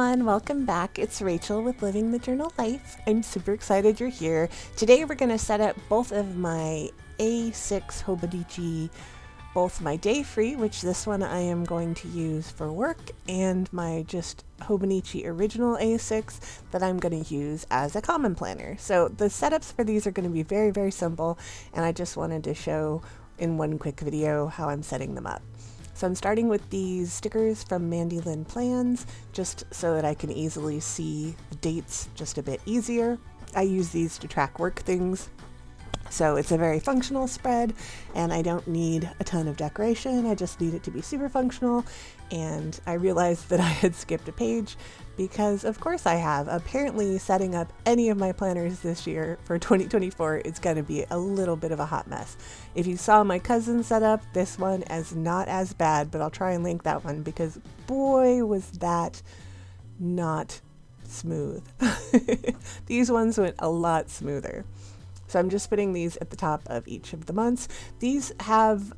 everyone, welcome back. It's Rachel with Living the Journal Life. I'm super excited you're here. Today we're going to set up both of my A6 Hobonichi, both my day free, which this one I am going to use for work, and my just Hobonichi original A6 that I'm going to use as a common planner. So the setups for these are going to be very, very simple, and I just wanted to show in one quick video how I'm setting them up. So I'm starting with these stickers from Mandy Lynn Plans, just so that I can easily see the dates just a bit easier. I use these to track work things. So it's a very functional spread, and I don't need a ton of decoration. I just need it to be super functional. And I realized that I had skipped a page because of course I have. Apparently setting up any of my planners this year for 2024 is going to be a little bit of a hot mess. If you saw my cousin set up, this one is not as bad, but I'll try and link that one because boy was that not smooth. These ones went a lot smoother. So I'm just putting these at the top of each of the months. These have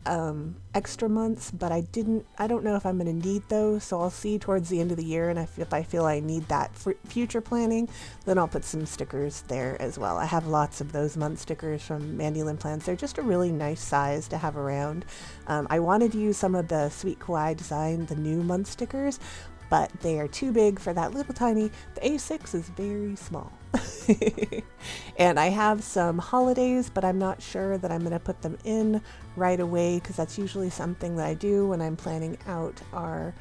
extra months, but I don't know if I'm going to need those, so I'll see towards the end of the year, and if I feel I need that for future planning, then I'll put some stickers there as well. I have lots of those month stickers from Mandy Lynn Plans. They're just a really nice size to have around. I wanted to use some of the Sweet Kawaii Design, the new month stickers, but they are too big for that little tiny. The A6 is very small. And I have some holidays, but I'm not sure that I'm going to put them in right away because that's usually something that I do when I'm planning out our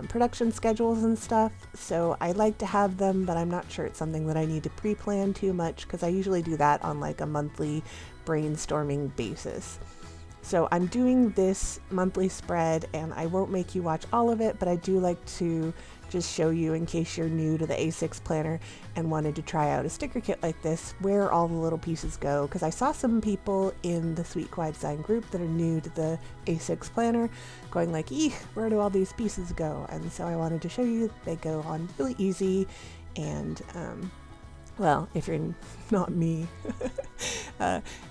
production schedules and stuff. So I like to have them, but I'm not sure it's something that I need to pre-plan too much because I usually do that on like a monthly brainstorming basis. So I'm doing this monthly spread, and I won't make you watch all of it, but I do like to just show you in case you're new to the A6 planner and wanted to try out a sticker kit like this, where all the little pieces go. Because I saw some people in the Sweet Kawaii Design group that are new to the A6 planner going like, eek, where do all these pieces go? And so I wanted to show you they go on really easy, and well, if you're not me,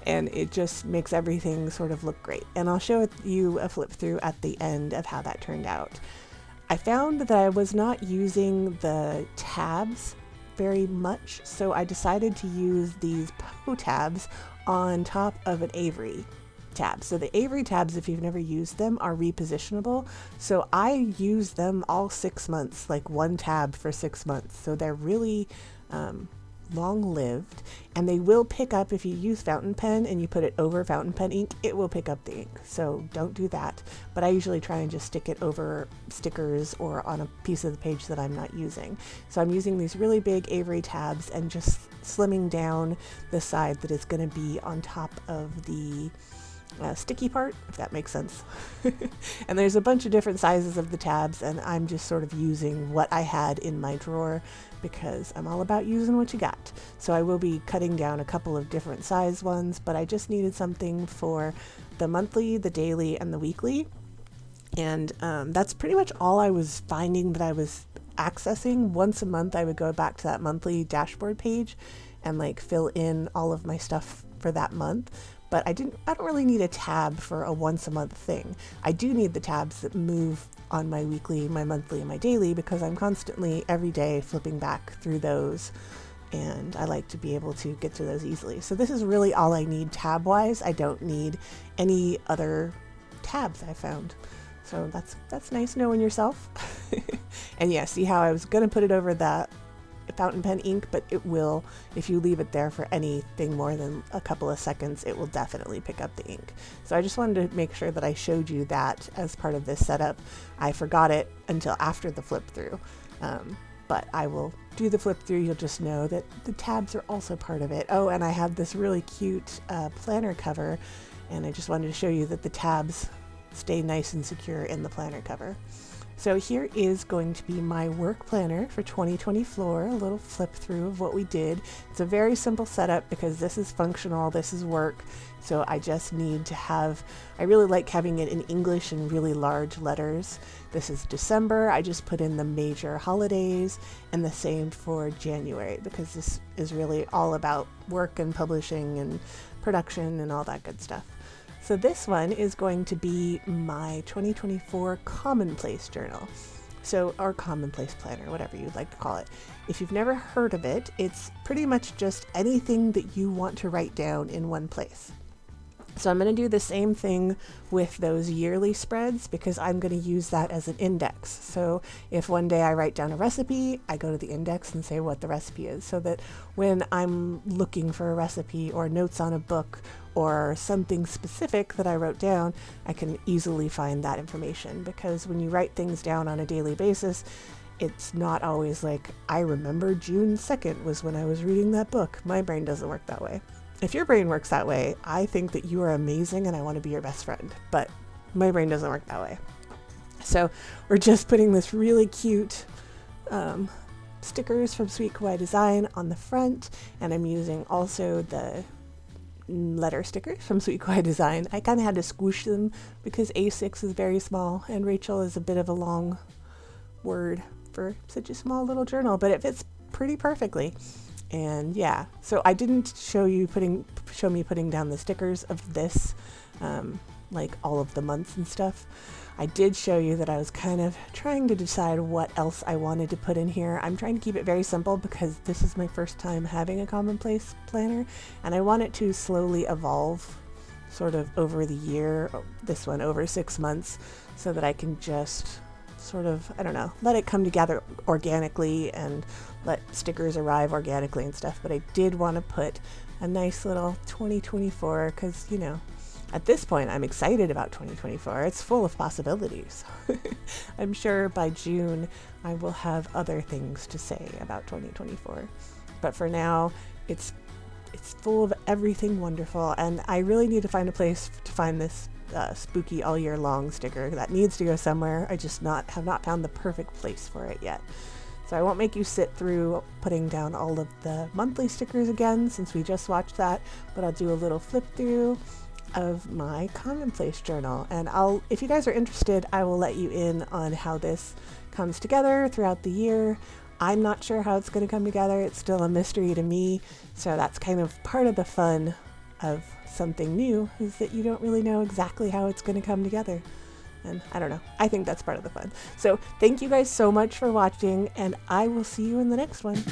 and it just makes everything sort of look great. And I'll show you a flip through at the end of how that turned out. I found that I was not using the tabs very much, so I decided to use these Poe tabs on top of an Avery tab. So the Avery tabs, if you've never used them, are repositionable. So I use them all 6 months, like one tab for 6 months. So they're really long-lived, and they will pick up if you use fountain pen and you put it over fountain pen ink, it will pick up the ink, so don't do that. But I usually try and just stick it over stickers or on a piece of the page that I'm not using. So I'm using these really big Avery tabs and just slimming down the side that is going to be on top of the sticky part, if that makes sense. And there's a bunch of different sizes of the tabs, and I'm just sort of using what I had in my drawer because I'm all about using what you got. So I will be cutting down a couple of different size ones, but I just needed something for the monthly, the daily, and the weekly. And that's pretty much all I was finding that I was accessing. Once a month I would go back to that monthly dashboard page and like fill in all of my stuff for that month. But I don't really need a tab for a once a month thing. I do need the tabs that move on my weekly, my monthly, and my daily because I'm constantly every day flipping back through those, and I like to be able to get to those easily. So this is really all I need tab wise. I don't need any other tabs I found. So that's nice knowing yourself. And yeah, see how I was gonna put it over that fountain pen ink, but it will, if you leave it there for anything more than a couple of seconds, it will definitely pick up the ink. So I just wanted to make sure that I showed you that as part of this setup. I forgot it until after the flip through, but I will do the flip through. You'll just know that the tabs are also part of it. Oh, and I have this really cute planner cover, and I just wanted to show you that the tabs stay nice and secure in the planner cover. So here is going to be my work planner for 2024, a little flip through of what we did. It's a very simple setup because this is functional, this is work, so I just need to have, I really like having it in English in really large letters. This is December, I just put in the major holidays, and the same for January because this is really all about work and publishing and production and all that good stuff. So this one is going to be my 2024 commonplace journal. So, or commonplace planner, whatever you'd like to call it. If you've never heard of it, it's pretty much just anything that you want to write down in one place. So I'm going to do the same thing with those yearly spreads because I'm going to use that as an index. So if one day I write down a recipe, I go to the index and say what the recipe is, so that when I'm looking for a recipe or notes on a book or something specific that I wrote down, I can easily find that information. Because when you write things down on a daily basis, it's not always like, I remember June 2nd was when I was reading that book. My brain doesn't work that way. If your brain works that way, I think that you are amazing and I want to be your best friend, but my brain doesn't work that way. So we're just putting this really cute stickers from Sweet Kawaii Design on the front, and I'm using also the letter stickers from Sweet Kawaii Design. I kind of had to squish them because A6 is very small and Rachel is a bit of a long word for such a small little journal, but it fits pretty perfectly. And yeah, so I didn't show me putting down the stickers of this, like all of the months and stuff. I did show you that I was kind of trying to decide what else I wanted to put in here. I'm trying to keep it very simple because this is my first time having a commonplace planner, and I want it to slowly evolve sort of over the year, this one over 6 months, so that I can just sort of, I don't know, let it come together organically and let stickers arrive organically and stuff. But I did want to put a nice little 2024 because, you know, at this point I'm excited about 2024. It's full of possibilities. I'm sure by June I will have other things to say about 2024. But for now, it's full of everything wonderful, and I really need to find a place to find this spooky all year long sticker that needs to go somewhere. I just have not found the perfect place for it yet. So I won't make you sit through putting down all of the monthly stickers again since we just watched that, but I'll do a little flip through of my commonplace journal, and if you guys are interested, I will let you in on how this comes together throughout the year. I'm not sure how it's going to come together. It's still a mystery to me, so that's kind of part of the fun of something new, is that you don't really know exactly how it's going to come together. And I don't know, I think that's part of the fun. So thank you guys so much for watching, and I will see you in the next one.